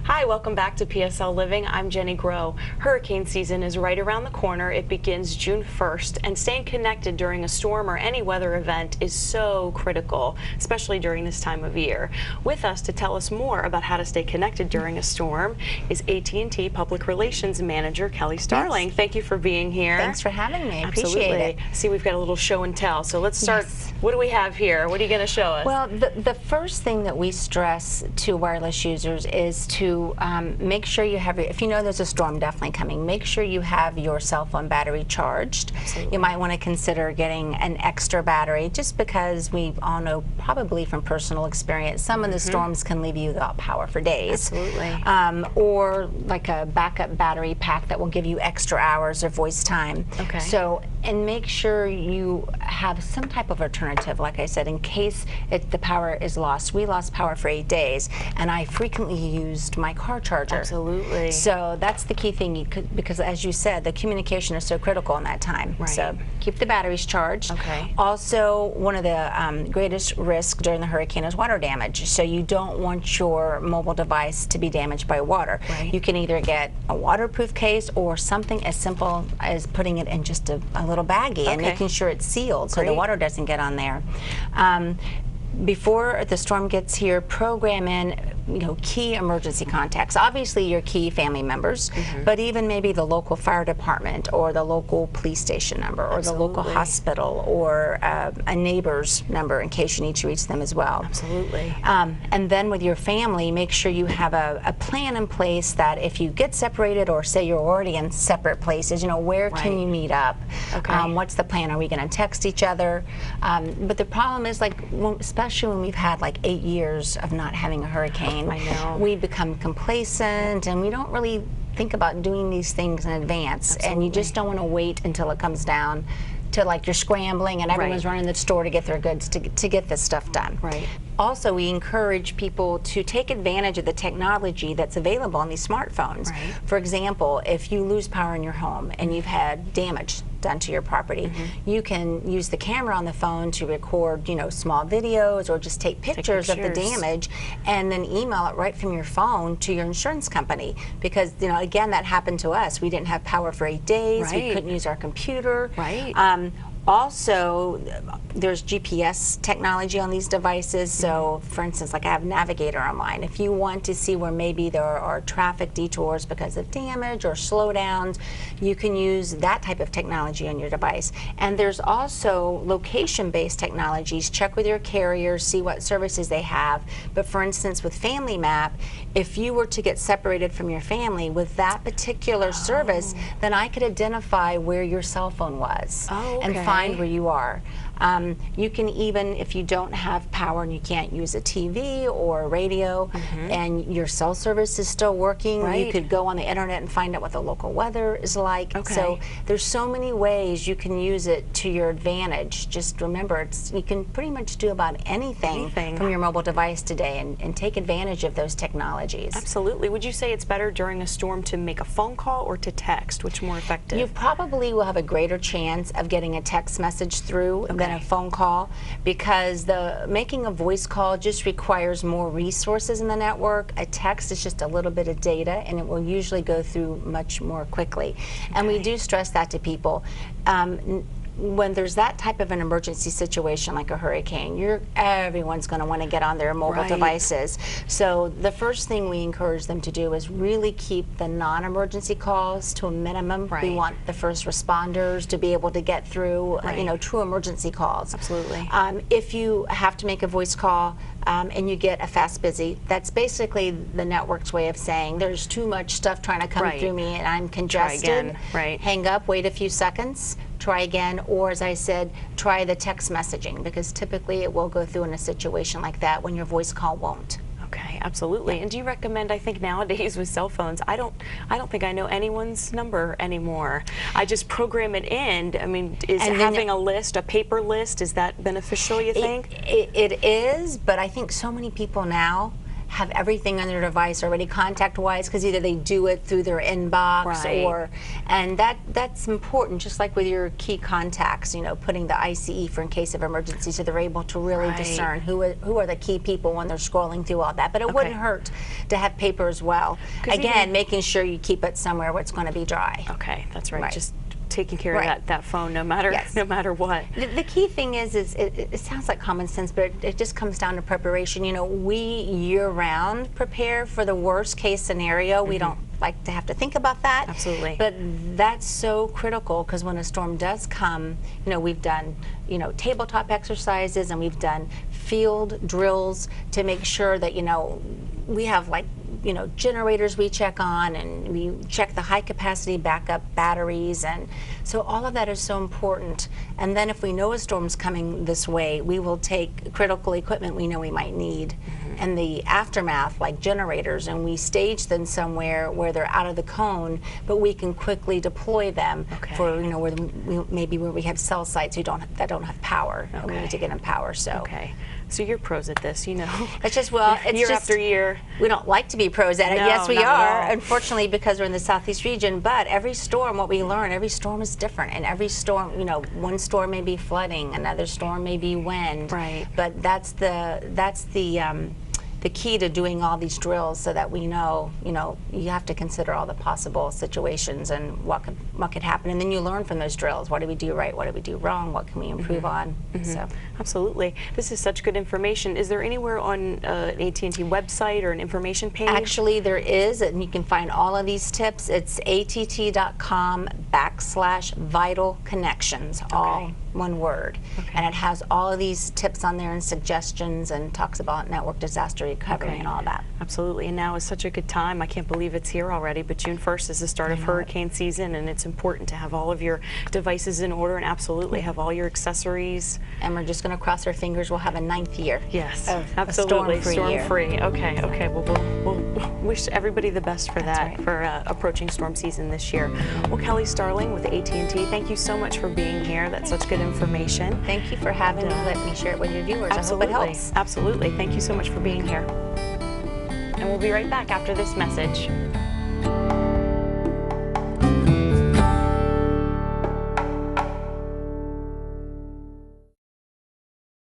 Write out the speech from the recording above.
Hi, welcome back to PSL Living. I'm Jenny Groh. Hurricane season is right around the corner. It begins June 1st, and staying connected during a storm or any weather event is so critical, especially during this time of year. With us to tell us more about how to stay connected during a storm is AT&T Public Relations Manager Kelly Starling. Yes. Thank you for being here. Thanks for having me. I Absolutely. appreciate it. See, we've got a little show and tell. So let's start. Yes. What do we have here? What are you going to show us? Well, the first thing that we stress to wireless users is to make sure you have, if you know there's a storm definitely coming, make sure you have your cell phone battery charged. Absolutely. You might want to consider getting an extra battery, just because we all know probably from personal experience some of the storms can leave you without power for days. Absolutely. Or like a backup battery pack that will give you extra hours of voice time. Okay. So, and make sure you have some type of alternative, like I said, in case the power is lost. We lost power for 8 days, and I frequently used my car charger. Absolutely. So that's the key thing, you could, because as you said, the communication is so critical in that time. Right. So keep the batteries charged. Okay. Also, one of the greatest risks during the hurricane is water damage. So you don't want your mobile device to be damaged by water. Right. You can either get a waterproof case or something as simple as putting it in just a little baggie and making sure it's sealed so the water doesn't get on there. Before the storm gets here, program in key emergency contacts. Obviously your key family members, but even maybe the local fire department or the local police station number or the local hospital or a neighbor's number in case you need to reach them as well. Absolutely. And then with your family, make sure you have a plan in place that if you get separated or say you're already in separate places, where can you meet up? Okay. What's the plan? Are we going to text each other? But the problem is, especially when we've had like 8 years of not having a hurricane, I know. we become complacent and we don't really think about doing these things in advance. Absolutely. And you just don't want to wait until it comes down to like you're scrambling and everyone's running to the store to get their goods to get this stuff done. Right. Also, we encourage people to take advantage of the technology that's available on these smartphones. Right. For example, if you lose power in your home and you've had damage done to your property, you can use the camera on the phone to record, small videos or just take pictures of the damage and then email it right from your phone to your insurance company. Because, again, that happened to us. We didn't have power for 8 days. We couldn't use our computer. Right. Also, there's GPS technology on these devices. So, for instance, like I have Navigator on mine. If you want to see where maybe there are traffic detours because of damage or slowdowns, you can use that type of technology on your device. And there's also location-based technologies. Check with your carriers, see what services they have. But for instance, with Family Map, if you were to get separated from your family with that particular service, then I could identify where your cell phone was and find where you are. You can even, if you don't have power and you can't use a TV or a radio and your cell service is still working, you could go on the internet and find out what the local weather is like. So there's so many ways you can use it to your advantage. Just remember, you can pretty much do about anything from your mobile device today and take advantage of those technologies. Absolutely. Would you say it's better during a storm to make a phone call or to text? Which more effective? You probably will have a greater chance of getting a text message through than a phone call, because making a voice call just requires more resources in the network. A text is just a little bit of data and it will usually go through much more quickly. And we do stress that to people. When there's that type of an emergency situation like a hurricane, everyone's going to want to get on their mobile devices. So the first thing we encourage them to do is really keep the non-emergency calls to a minimum. We want the first responders to be able to get through, true emergency calls. Absolutely. If you have to make a voice call and you get a fast busy, that's basically the network's way of saying there's too much stuff trying to come through me and I'm congested. Try again. Hang up, wait a few seconds, try again, or as I said, try the text messaging, because typically it will go through in a situation like that when your voice call won't. Okay, absolutely. And do you recommend, I think nowadays with cell phones, I don't think I know anyone's number anymore. I just program it in. I mean, is having a list, a paper list, is that beneficial, you think? It is, but I think so many people now have everything on their device already contact-wise, because either they do it through their inbox or, and that's important, just like with your key contacts, putting the ICE for in case of emergency, so they're able to really discern who are the key people when they're scrolling through all that. But it wouldn't hurt to have paper as well. 'Cause Again, making sure you keep it somewhere where it's going to be dry. Okay, that's right. Right. Just taking care Right. of that phone no matter Yes. no matter what. The key thing is it sounds like common sense, but it just comes down to preparation. You know, we year-round prepare for the worst case scenario. We don't like to have to think about that. Absolutely. But that's so critical, because when a storm does come, you know, we've done, you know, tabletop exercises, and we've done field drills to make sure that, you know, we have, like, you know, generators we check on, and we check the high capacity backup batteries, and so all of that is so important. And then if we know a storm's coming this way, we will take critical equipment we know we might need and the aftermath, like generators, and we stage them somewhere where they're out of the cone, but we can quickly deploy them for, you know, maybe where we have cell sites that don't have power. And we need to get them power. So Okay. So you're pros at this, you know. it's just, well, it's year just, after year. we don't like to be pros at it. No, Yes, we not at are, all. unfortunately, because we're in the Southeast region. But every storm, what we learn, every storm is different. And every storm, you know, one storm may be flooding, another storm may be wind. Right. But that's the key to doing all these drills, so that we know, you know, you have to consider all the possible situations and what could happen. And then you learn from those drills. What did we do right? What did we do wrong? What can we improve on? So. Absolutely. This is such good information. Is there anywhere on an AT&T website or an information page? Actually, there is, and you can find all of these tips. It's att.com/vital connections, all one word. And it has all of these tips on there and suggestions, and talks about network disaster recovery and all that. Absolutely. And now is such a good time. I can't believe it's here already, but June 1st is the start of hurricane season, and it's important to have all of your devices in order and absolutely have all your accessories. And we're just going to cross our fingers we'll have a 9th year. Yes, of absolutely. A storm-free year. Okay. Well, we'll wish everybody the best for that, for approaching storm season this year. Well, Kelly Starling with AT&T, thank you so much for being here. That's such good information. Thank you for having me. Let me share it with your viewers. Absolutely. I hope it helps. Absolutely. Thank you so much for being here. And we'll be right back after this message.